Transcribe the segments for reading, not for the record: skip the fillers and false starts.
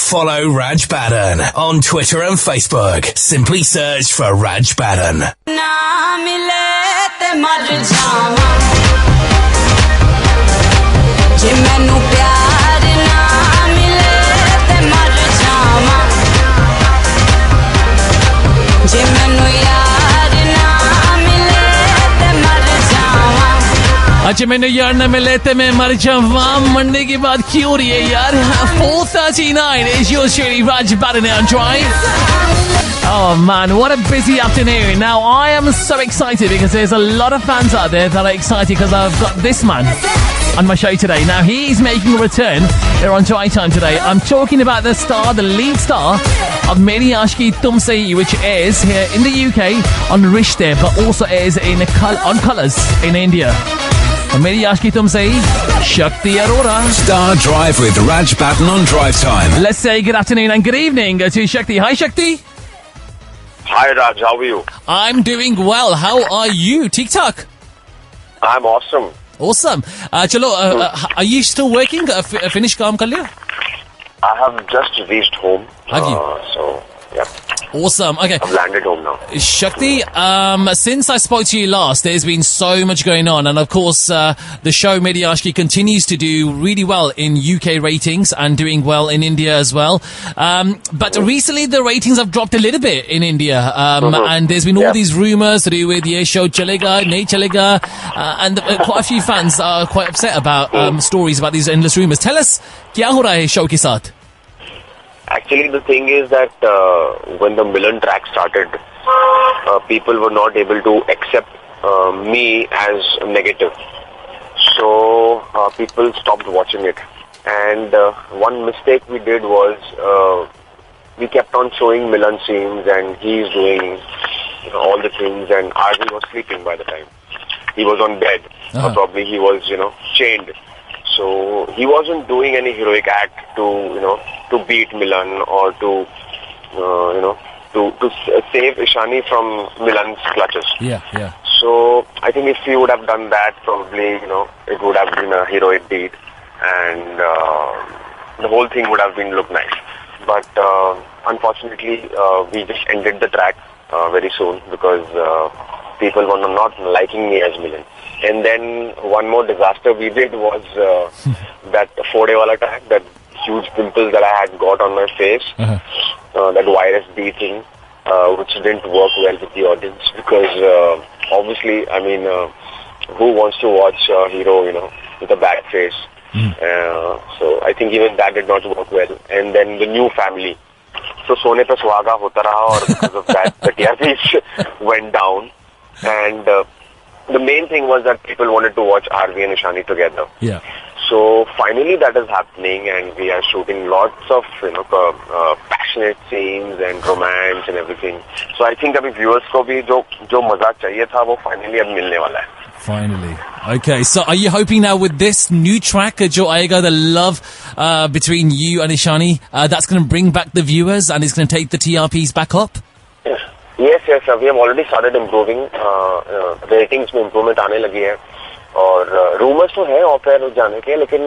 Follow Raj Baddhan on Twitter and Facebook. Simply search for Raj Baddhan. Na mile te mar jawa je mainu pyar na mile te mar jawa je mainu yaar na mile te mar jawa अच्छा मैंने यार न मिले थे मैं मर जाऊं मरने की बात क्यों हो रही है यार 4:39 is your shitty Raj Baddhan on Drive. Oh man, what a busy afternoon. Now I am so excited because there's a lot of fans out there that are excited because I've got this man on my show today. Now he's making a return here on Drivetime today. I'm talking about the star, the lead star of Meri Aashiqui which airs here in the UK on Rishte but also airs on Colours in India. Meri Aashiqui Shakti Arora. Star Drive with Raj Baddhan on Drive Time. Let's say good afternoon and good evening to Shakti. Hi Shakti. Hi Raj, how are you? I'm doing well. How are you? TikTok. I'm awesome. Awesome. Chalo, are you still working? Finished kaam kar liya? I have just reached home. Have you? So, yeah. Awesome. Okay. I've landed home now. Shakti, since I spoke to you last, there's been so much going on. And of course, the show Meri Aashiqui continues to do really well in UK ratings and doing well in India as well. But recently the ratings have dropped a little bit in India. And there's been all these rumours to do with, show chalega, nahi chalega. And quite a few fans are quite upset about stories about these endless rumours. Tell us, kya ho raha hai show ke saath? Actually, the thing is that when the Milan track started, people were not able to accept me as negative. So people stopped watching it. And one mistake we did was we kept on showing Milan scenes and he's doing all the things and Arvi was sleeping by the time. He was on bed. Or probably he was, chained. So he wasn't doing any heroic act to beat Milan or to save Ishani from Milan's clutches. Yeah. So I think if he would have done that, probably it would have been a heroic deed, and the whole thing would have been look nice. But unfortunately, we just ended the track very soon because people were not liking me as Milan. And then one more disaster we did was that 4-day wala track, that huge pimples that I had got on my face, that virus B thing, which didn't work well with the audience because obviously, who wants to watch a hero, with a bad face? So I think even that did not work well. And then the new family. So Sone Pe Suhaga hota raha, or because of that, the TRPs went down. And the main thing was that people wanted to watch Arvi and Ishani together. Yeah. So finally that is happening, and we are shooting lots of passionate scenes and romance and everything. So I think abhi viewers ko bhi jo maza chahiye tha wo finally ab milne wala hai. Finally. Okay, so are you hoping now with this new track, Jo Aayega, the love between you and Ishani, that's going to bring back the viewers and it's going to take the TRPs back up? Yes, we have already started improving. Ratings में improvement आने लगी है और rumors तो है of air जाने के, लेकिन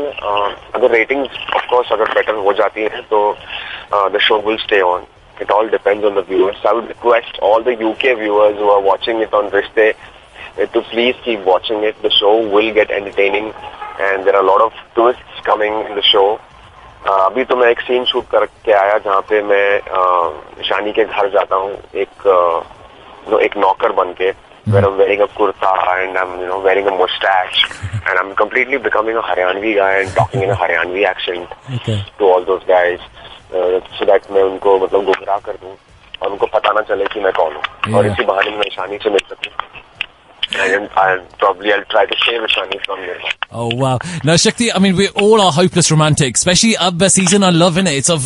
अगर ratings of course अगर better हो जाती है तो the show will stay on. It all depends on the viewers. I would request all the UK viewers who are watching it on Rishte to please keep watching it. The show will get entertaining and there are a lot of twists coming in the show. अभी तो मैं एक scene shoot करके आया जहाँ पे मैं ईशानी के घर जाता हूँ एक नौकर बन के, where I'm wearing a kurta and I'm wearing a mustache and I'm completely becoming a Haryanvi guy and talking in a Haryanvi accent to all those guys so that मैं उनको गुमराह कर दूँ और उनको पता ना चले कि मैं कौन हूँ और इसी बहाने में ईशानी से मिल सकूँ. And I'll try to save Ishani from this. Oh, wow. Now, Shakti, we all are hopeless romantics, especially Abba season. I love it. It's of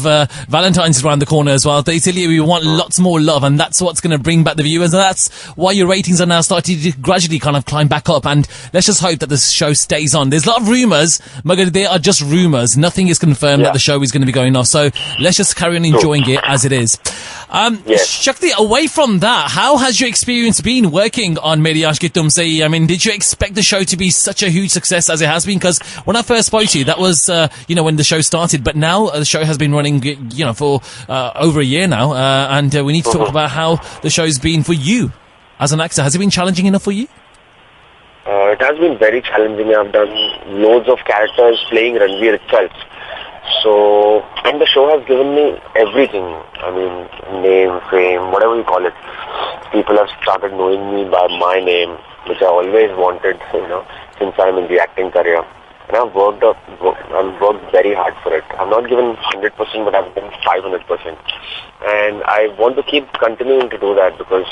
Valentine's around the corner as well. Italy, we want lots more love, and that's what's going to bring back the viewers. And that's why your ratings are now starting to gradually kind of climb back up. And let's just hope that the show stays on. There's a lot of rumours, but they are just rumours. Nothing is confirmed that the show is going to be going off. So let's just carry on enjoying it as it is. Yes. Shakti, away from that, how has your experience been working on Meri Aashiqui Tumse? I mean, did you expect the show to be such a huge success as it has been? Because when I first spoke to you, that was, when the show started. But now the show has been running, for over a year now. And we need to talk about how the show's been for you as an actor. Has it been challenging enough for you? It has been very challenging. I've done loads of characters playing Ranveer itself. So, and the show has given me everything. I mean, name, fame, whatever you call it. People have started knowing me by my name, which I always wanted, since I'm in the acting career. And I've worked very hard for it. I've not given 100%, but I've given 500%. And I want to keep continuing to do that because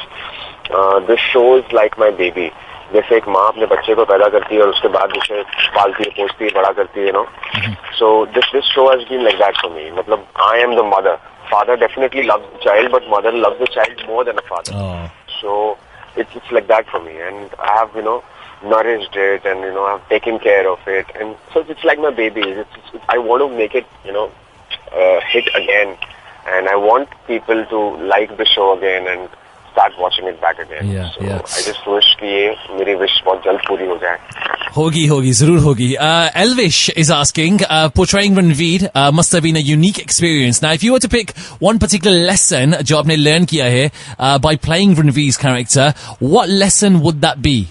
this show is like my baby. जैसे एक माँ अपने बच्चे को पैदा करती है और उसके बाद उसे पालती है, पोसती है, बड़ा करती है, So this show has been like that for me. मतलब I am the mother. Father definitely loves the child, but mother loves the child more than a father. Oh. So it's like that for me, and I have nourished it, and I've taken care of it, and so it's like my baby. I want to make it hit again, and I want people to like the show again and start watching it back again. So I just wish कि मेरी wish बहुत जल्द पूरी हो जाए. Hogi, zarur hogi. Elvish is asking, portraying Ranveer must have been a unique experience. Now, if you were to pick one particular lesson जो आपने learn किया है by playing Ranveer's character, what lesson would that be?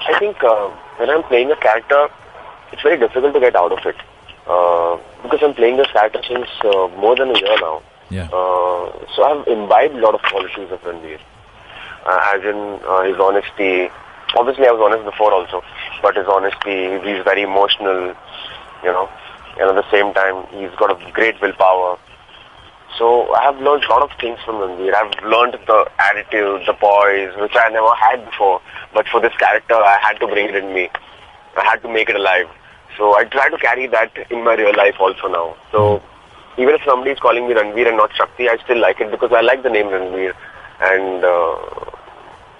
I think when I'm playing a character, it's very difficult to get out of it because I'm playing this character since more than a year now. Yeah. So I've imbibed a lot of qualities of Ranveer, as in his honesty. Obviously, I was honest before also, but his honesty, he's very emotional, and at the same time, he's got a great willpower. So I have learned a lot of things from Ranveer. I've learned the attitude, the poise, which I never had before. But for this character, I had to bring it in me. I had to make it alive. So I try to carry that in my real life also now. So even if somebody is calling me Ranveer and not Shakti, I still like it because I like the name Ranveer, and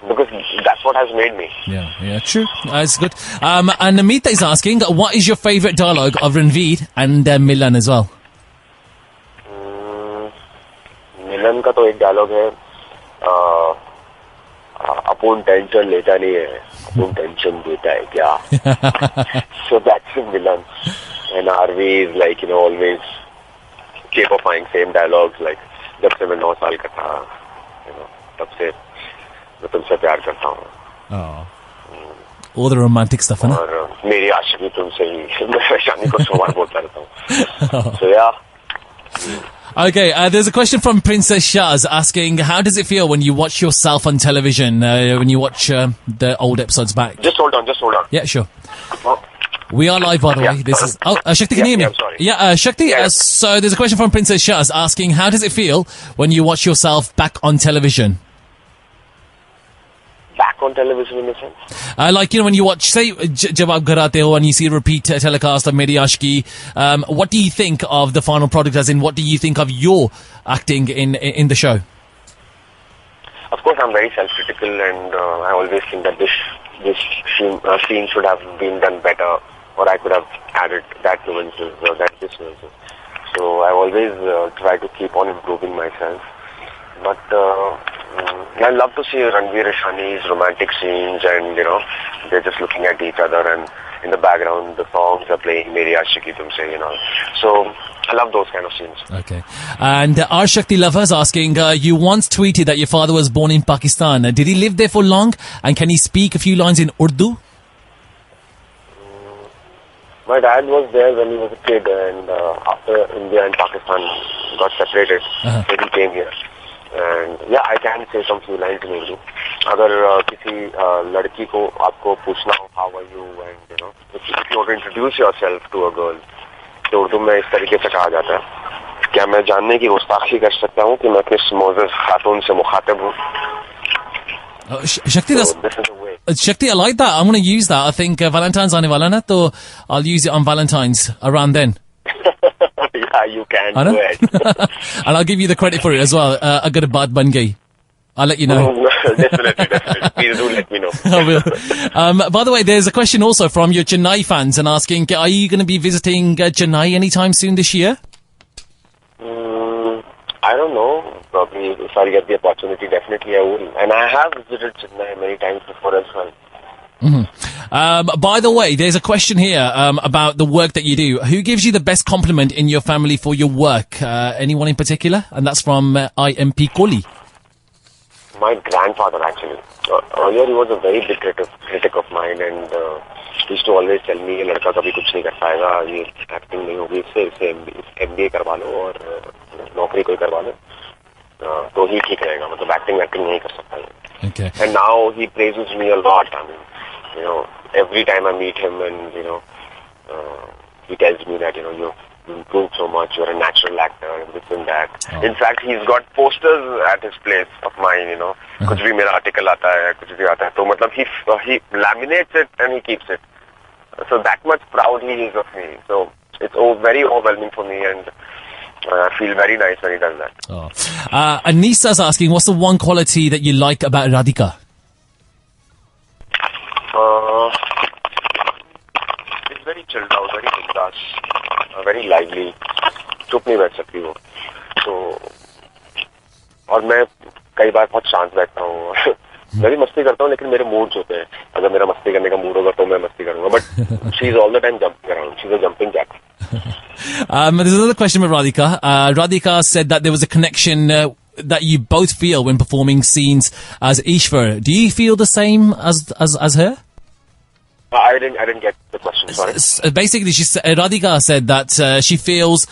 because that's what has made me. Yeah, true. That's good. And Namita is asking, what is your favourite dialogue of Ranveer and Milan as well? मिलन का तो एक dialogue है, अपन tension लेता नहीं है, अपन tension देता है क्या? So that's Milan, and RV is like always capifying same dialogues like जब से मैं 9 साल का था, तब से मैं तुमसे प्यार करता हूँ. All the romantic stuff, है ना? और मेरी आशिकी तुमसे ही मैं शानी को सोमवार बोलता रहता हूँ. So yeah. Okay, there's a question from Princess Shaz asking, how does it feel when you watch yourself on television, when you watch the old episodes back? Just hold on. Yeah, sure. We are live, by the way. This is... Oh, Shakti, can you hear me? I'm sorry. Yeah, Shakti, so there's a question from Princess Shaz asking, how does it feel when you watch yourself back on television? Back on television in a sense? Like, when you watch, say, जब आप घर आते हो and you see a repeat telecast of Meri Aashiqui, what do you think of the final product, as in what do you think of your acting in the show? Of course, I'm very self-critical, and I always think that this scene should have been done better, or I could have added that nuances or that this nuances. So I always try to keep on improving myself. But I love to see Ranveer Ishani's romantic scenes, and they're just looking at each other, and in the background the songs are playing, Meri Aashiqui Tumse, So I love those kind of scenes. Okay. And our Shakti lovers asking, you once tweeted that your father was born in Pakistan. Did he live there for long? And can he speak a few lines in Urdu? My dad was there when he was a kid, and after India and Pakistan got separated, so he came here. And yeah, I can say some few lines in Urdu. अगर किसी लड़की को आपको पूछना हो how are you, and if you want to introduce yourself to a girl, तो उर्दू में इस तरीके से कहा जाता है, क्या मैं जानने की गुस्ताखी कर सकता हूँ कि मैं किस मोअज़्ज़ज़ खातून से मुखातिब हूँ? Shakti, Shakti, I like that. I'm going to use that. I think Valentine's aane wala na, so I'll use it on Valentine's around then. Yeah, you can do it. And I'll give you the credit for it as well. Agar baat ban gayi, I'll let you know. Definitely. Please do let me know. I will. By the way, there's a question also from your Chennai fans and asking, are you going to be visiting Chennai anytime soon this year? I don't know. Probably if I get the opportunity, definitely I will. And I have visited Chennai many times before as well. By the way, there's a question here about the work that you do. Who gives you the best compliment in your family for your work? Anyone in particular? And that's from IMP Kohli. My grandfather, actually. Earlier, he was a very big critic of mine, and he used to always tell me, "ये लड़का कभी कुछ नहीं कर पाएगा, ये acting नहीं होगी, इससे MBA करवा लो और नौकरी कोई करवा लो, तो ही ठीक रहेगा, मतलब acting नहीं कर सकता है." Okay. And now he praises me a lot. I mean, you know, every time I meet him, and you know, he tells me that you improved so much. You're a natural actor, and this and that. Oh. In fact, he's got posters at his place of mine. You know, कुछ भी मेरा article आता है, कुछ भी आता है, तो मतलब he laminates it and he keeps it. So that much proud he is of me. So it's very overwhelming for me, and I feel very nice when he does that. Oh. Anisa's asking, what's the one quality that you like about Radhika? It's very chilled out, very bindas, very lively. चुप नहीं बैठ सकती वो. तो और मैं कई बार बहुत शांत बैठता हूँ. मैं भी मस्ती करता हूँ, लेकिन मेरे मूड्स होते हैं. अगर मेरा मस्ती करने का मूड होगा तो मैं मस्ती करूंगा. But she is all the time jumping around. She's a jumping jack. There's another question with Radhika. Radhika said that there was a connection that you both feel when performing scenes as Ishwar. Do you feel the same as her? I didn't get the question. Sorry. Basically, Radhika said that she feels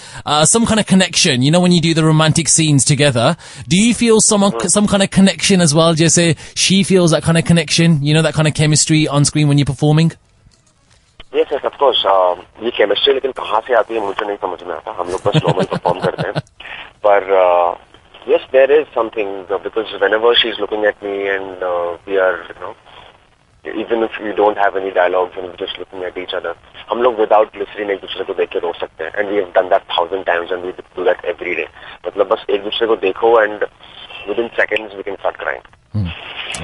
some kind of connection. You know, when you do the romantic scenes together, do you feel some kind of connection as well? Just say she feels that kind of connection. You know, that kind of chemistry on screen when you're performing. Yes, of course. ये chemistry लेकिन कहाँ से आती है मुझे नहीं समझ में आता. हम लोग बस normal perform करते हैं. पर yes, there is something because whenever she's looking at me and we are, you know, even if we don't have any dialogues and we're just looking at each other, हम लोग without glycerin एक दूसरे को देख के रो सकते हैं. And we have done that 1,000 times and we do that every day. मतलब बस एक दूसरे को देखो and within seconds we can start crying.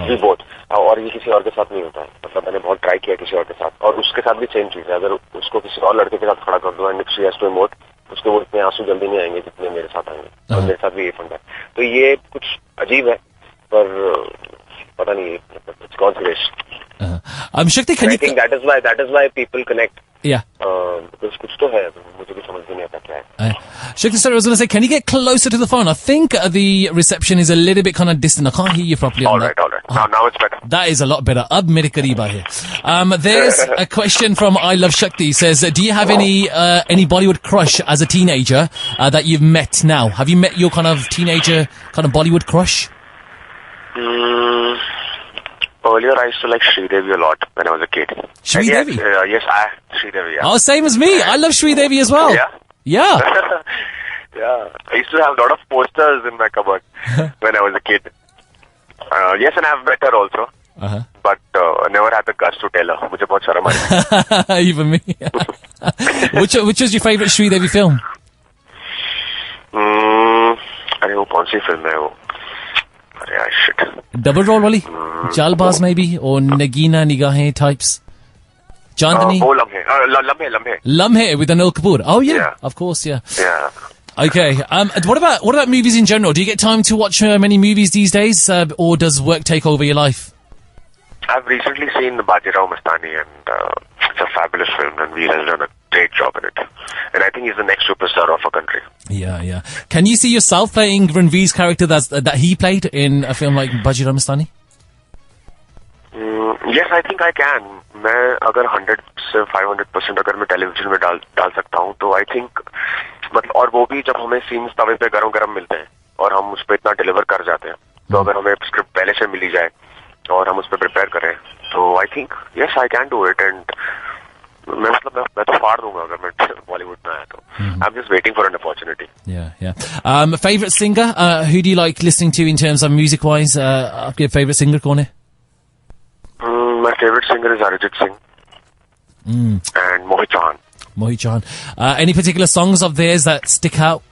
We both. और ये किसी और के साथ नहीं होता है. मतलब मैंने बहुत ट्राई किया किसी और के साथ, और उसके साथ भी सेम चीज है. अगर उसको किसी और लड़के के साथ खड़ा कर दो and if she has to emote, उसके वो इतने आंसू जल्दी नहीं आएंगे जितने मेरे साथ आएंगे. और मेरे साथ भी ये फंडा है. तो ये कुछ अजीब है, पर पता नहीं, it's God's grace. Shakti, can I think that is why people connect. Yeah. Because कुछ तो है, मुझे भी समझ नहीं आता क्या है. Shakti, sorry, I was going to say, can you get closer to the phone? I think the reception is a little bit kind of distant. I can't hear you properly. All right. Now it's better. That is a lot better. Ab mere kareeb aaye. There's a question from I Love Shakti. Says, do you have any Bollywood crush as a teenager that you've met now? Have you met your kind of teenager kind of Bollywood crush? Earlier, I used to like Sridevi a lot when I was a kid. Sridevi? Yes, Sridevi. Yeah. Oh, same as me. I love Sridevi as well. Yeah. Yeah. Yeah. I used to have a lot of posters in my cupboard when I was a kid. Yes, and I've met her also. But I never had the guts to tell her. मुझे बहुत शर्म आई. Even me. Which was your favourite Sridevi film? अरे वो कौन सी film है वो? अरे यार shit. Double role wali? Jalbaz maybe? Or Nagina Nigahe types? Chandani? Oh, Lamhe. Lamhe with Anil Kapoor. Oh yeah, of course, yeah. Yeah. Okay. What about movies in general? Do you get time to watch many movies these days, or does work take over your life? I've recently seen Bajirao Mastani, and it's a fabulous film, and Veer has done a great job in it. And I think he's the next superstar of our country. Yeah. Can you see yourself playing Ranveer's character that he played in a film like Bajirao Mastani? Yes, I think I can. मैं अगर 100 से 500% अगर मैं television में डाल सकता हूँ, तो I think मतलब, और वो भी जब हमें सीन्स तवे पे गरम मिलते हैं और हम उस पर इतना डिलीवर कर जाते हैं, तो अगर हमें स्क्रिप्ट पहले से मिली जाए और हम उस पर प्रिपेयर करें, तो I think yes I can do it. And मैं तो फाड़ दूंगा अगर मैं बॉलीवुड में आया तो. I'm just waiting for an opportunity. Yeah. Favorite singer? Who do you like listening to in terms of music wise? आपके favorite singer कौन है? My favorite singer is Arijit Singh and Mohit Chauhan. Any particular songs of theirs that stick out?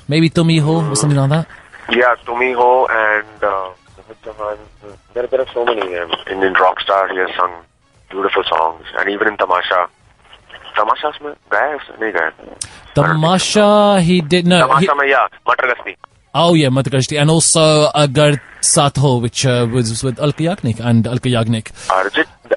Maybe Tum Hi Ho or something like that? Yeah, Tum Hi Ho and Mohit Chauhan. There are so many. In Rockstar, he has sung beautiful songs, and even in Tamasha. Tamasha में गाया नहीं गाया? Tamasha he did no. Tamasha में Matar Gasni. Oh yeah, Madhya Kashti, and also Agar Saath Ho, which was with Alka Yagnik and Alka Yagnik.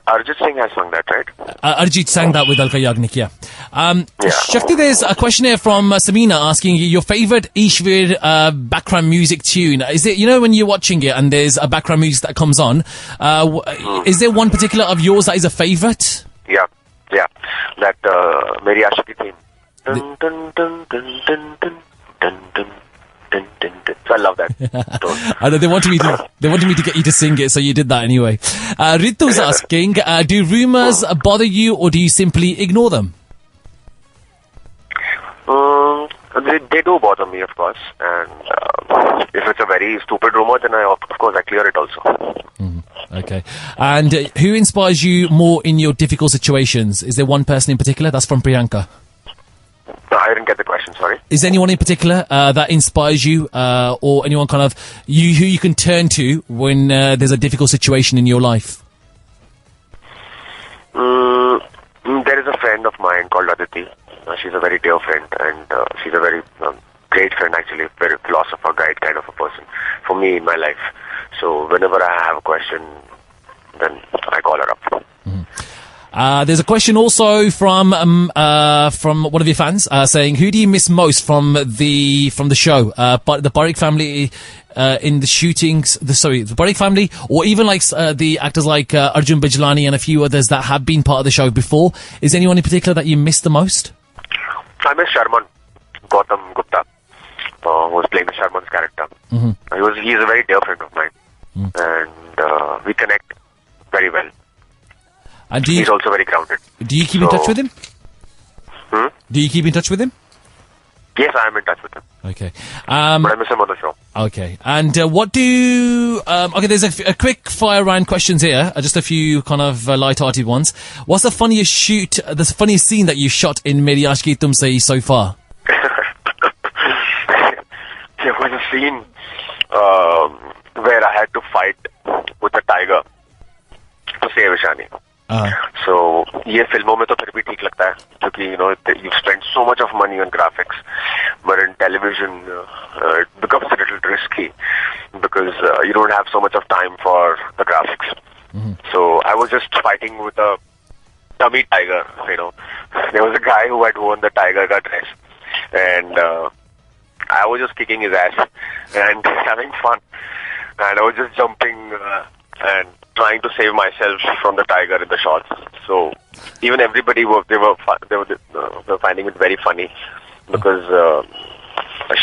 Arjit Singh has sung that, right? Arjit sang that with Alka Yagnik, yeah. Yeah. Shakti, there's a question here from Samina asking you your favourite Ishwar background music tune. Is it, you know, when you're watching it and there's a background music that comes on, is there one particular of yours that is a favourite? Yeah. That Meri Aashiqui theme. Dun, dun, dun, dun, dun, dun, dun, dun. So I love that. I know they wanted me to get you to sing it, so you did that anyway. Ritu's asking, do rumours bother you, or do you simply ignore them? They do bother me, of course, and if it's a very stupid rumor, then I clear it also. Okay. And who inspires you more in your difficult situations? Is there one person in particular? That's from Priyanka. No, I didn't get the question, sorry. Is there anyone in particular that inspires you, or anyone kind of who you can turn to when there's a difficult situation in your life? There is a friend of mine called Aditi. She's a very dear friend, and she's a very great friend, actually, very philosopher, guide kind of a person for me in my life. So whenever I have a question, then I call her up. There's a question also from one of your fans saying, who do you miss most from the show? But the Parikh family in the shootings, the Parikh family, or even like the actors like Arjun Bijlani and a few others that have been part of the show before. Is there anyone in particular that you miss the most? I miss Sharman, Gautam Gupta, who was playing Sharman's character. He's a very dear friend of mine, and we connect very well. And he's also very grounded. Do you keep in touch with him? Do you keep in touch with him? Yes, I am in touch with him. Okay. But I miss him on the show. Okay. And what do... okay, there's a quick fire round questions here. Just a few kind of light-hearted ones. What's the funniest scene that you shot in Meri Aashiqui Tumse so far? There was a scene where I had to fight with a tiger to save Ishani. So ये फिल्मों में तो फिर भी ठीक लगता है क्योंकि you spend so much of money on graphics, but in television it becomes a little risky because you don't have so much of time for the graphics. So I was just fighting with a dummy tiger. There was a guy who had worn the tiger ka dress, and I was just kicking his ass and having fun, and I was just jumping and trying to save myself from the tiger in the shots. So even everybody were finding it very funny because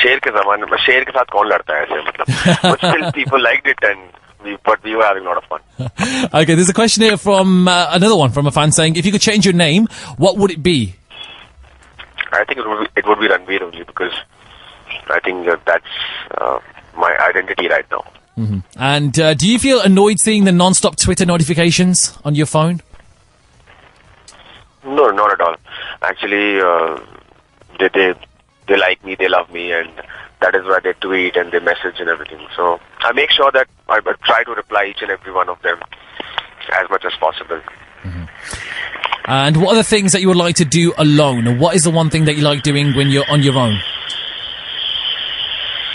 शेर के ज़माने में शेर के साथ कौन लड़ता है ऐसे मतलब. But still people liked it, and we were having a lot of fun. Okay, there's a question here from another one from a fan saying, if you could change your name, what would it be? I think it would be Ranveer only because I think that's my identity right now. And do you feel annoyed seeing the non-stop Twitter notifications on your phone? No, not at all. Actually, they like me, they love me, and that is why they tweet and they message and everything. So I make sure that I try to reply each and every one of them as much as possible. And what are the things that you would like to do alone? What is the one thing that you like doing when you're on your own?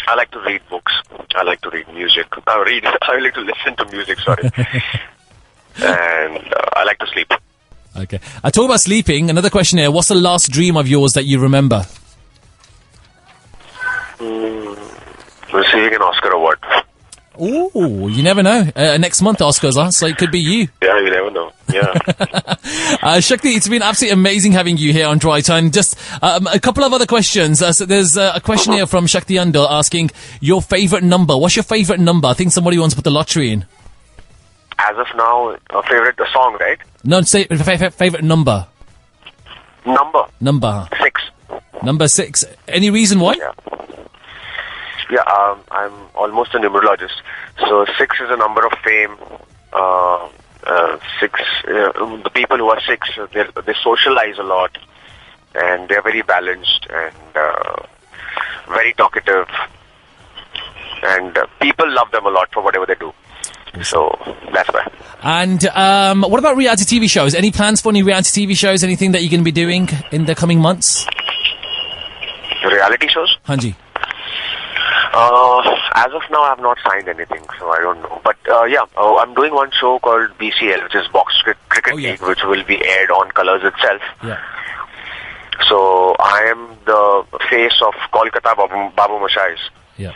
I like to read books. I like to read music. I like to listen to music, sorry. And I like to sleep. Okay. I talk about sleeping. Another question here. What's the last dream of yours that you remember? Receiving an Oscar award. Ooh, you never know. Next month Oscars are, so it could be you. Yeah, you never know. Yeah. Shakti, it's been absolutely amazing having you here on Drivetime. Just a couple of other questions. So there's a question here from Shakti Arora asking your favourite number. What's your favourite number? I think somebody wants to put the lottery in. As of now, a favorite song, right? No, say favourite number. Number. 6. Number 6. Any reason why? Yeah, I'm almost a numerologist. So 6 is a number of fame. 6, the people who are 6, they socialize a lot, and they're very balanced and very talkative, and people love them a lot for whatever they do. So that's why. And what about reality TV shows? Any plans for any reality TV shows? Anything that you're going to be doing in the coming months? Reality shows? Hanji. As of now, I have not signed anything, so I don't know. But I'm doing one show called BCL, which is Box Cricket League, which will be aired on Colors itself. Yeah. So I am the face of Kolkata Babu Mashais. Yeah.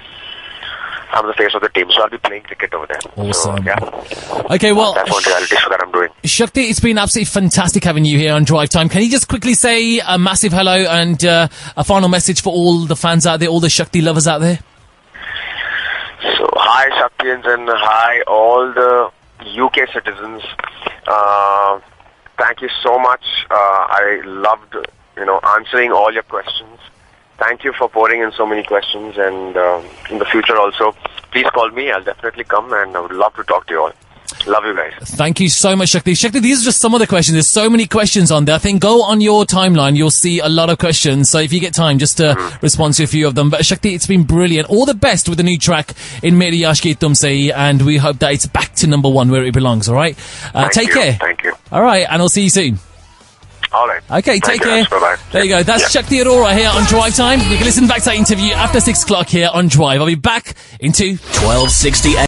I'm the face of the team, so I'll be playing cricket over there. Awesome. So, Okay, well, that's one reality show that I'm doing. Shakti, it's been absolutely fantastic having you here on Drive Time. Can you just quickly say a massive hello and a final message for all the fans out there, all the Shakti lovers out there? So, hi Shaktians and hi all the UK citizens. Thank you so much. I loved, answering all your questions. Thank you for pouring in so many questions, and in the future also, please call me. I'll definitely come, and I would love to talk to you all. Love you guys. Thank you so much, Shakti. Shakti, these are just some of the questions. There's so many questions on there. I think go on your timeline. You'll see a lot of questions. So if you get time, just respond to a few of them. But Shakti, it's been brilliant. All the best with the new track in Meri Aashiqui Tumse, and we hope that it's back to number one where it belongs. All right. Take care. Thank you. All right, and I'll see you soon. All right. Okay, take care. Bye-bye. There you go. That's Shakti Arora here on Drive Time. You can listen back to that interview after 6 o'clock here on Drive. I'll be back into 12:60.